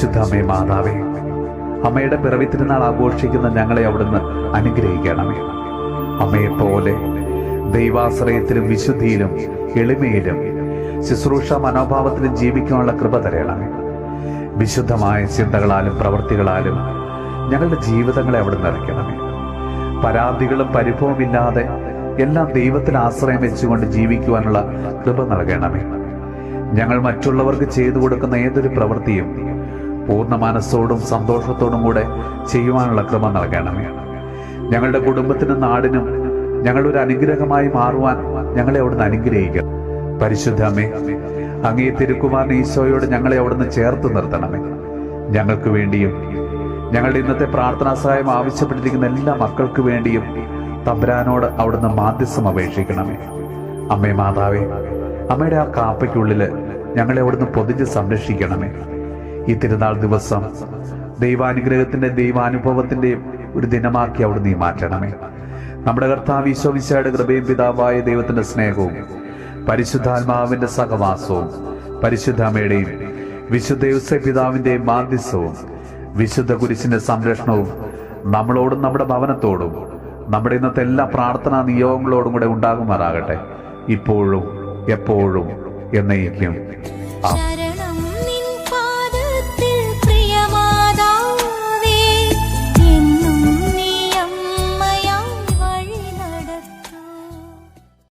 പരിശുദ്ധ അമ്മേ മാതാവേ, അമ്മയുടെ പിറവി തിരുനാൾ ആഘോഷിക്കുന്ന ഞങ്ങളെ അവിടുന്ന് അനുഗ്രഹിക്കണമേ. അമ്മയെപ്പോലെ ദൈവാശ്രയത്തിലും വിശുദ്ധിയിലും എളിമയിലും ശുശ്രൂഷ മനോഭാവത്തിലും ജീവിക്കാനുള്ള കൃപ തരണമേ. വിശുദ്ധമായ ചിന്തകളാലും പ്രവൃത്തികളാലും ഞങ്ങളുടെ ജീവിതങ്ങളെ അവിടുന്ന് നിറയ്ക്കണമേ. പരാതികളും പരിഭവമില്ലാതെ എല്ലാം ദൈവത്തിൽ ആശ്രയം വെച്ചുകൊണ്ട് ജീവിക്കുവാനുള്ള കൃപ നൽകണമേ. ഞങ്ങൾ മറ്റുള്ളവർക്ക് ചെയ്തു കൊടുക്കുന്ന ഏതൊരു പ്രവൃത്തിയും പൂർണ്ണ മനസ്സോടും സന്തോഷത്തോടും കൂടെ ചെയ്യുവാനുള്ള കൃപ നൽകണമേ. ഞങ്ങളുടെ കുടുംബത്തിനും നാടിനും ഞങ്ങളൊരു അനുഗ്രഹമായി മാറുവാൻ ഞങ്ങളെ അവിടുന്ന് അനുഗ്രഹിക്കണം. പരിശുദ്ധ അമ്മേ, അങ്ങേ തിരുക്കുമാരൻ ഈശോയോട് ഞങ്ങളെ അവിടുന്ന് ചേർത്ത് നിർത്തണമേ. ഞങ്ങൾക്ക് വേണ്ടിയും ഞങ്ങളുടെ ഇന്നത്തെ പ്രാർത്ഥനാ സഹായം ആവശ്യപ്പെട്ടിരിക്കുന്ന എല്ലാ മക്കൾക്ക് വേണ്ടിയും തമ്പുരാനോട് അവിടുന്ന് മാധ്യസ്ഥം അപേക്ഷിക്കണമേ. അമ്മേ മാതാവേ, അമ്മയുടെ ആ കാപ്പയ്ക്കുള്ളിൽ ഞങ്ങളെ അവിടുന്ന് പൊതിഞ്ഞ് സംരക്ഷിക്കണമേ. ഈ തിരുനാൾ ദിവസം ദൈവാനുഗ്രഹത്തിന്റെ ദൈവാനുഭവത്തിന്റെയും ഒരു ദിനമാക്കി അവിടുന്ന് മാറ്റണമേ. നമ്മുടെ കർത്താവ് ഈശോ മിശിഹായുടെ കൃപയും പിതാവായ ദൈവത്തിന്റെ സ്നേഹവും പരിശുദ്ധാത്മാവിന്റെ സഹവാസവും പരിശുദ്ധ അമ്മയുടെയും വിശുദ്ധ യോസേപ്പ് പിതാവിന്റെയും മാധ്യസ്ഥവും വിശുദ്ധ കുരിശിന്റെ സംരക്ഷണവും നമ്മളോടും നമ്മുടെ ഭവനത്തോടും നമ്മുടെ ഇന്നത്തെ എല്ലാ പ്രാർത്ഥനാ നിയോഗങ്ങളോടും കൂടെ ഉണ്ടാകുമാറാകട്ടെ, ഇപ്പോഴും എപ്പോഴും എന്നേക്കും. ആമേൻ.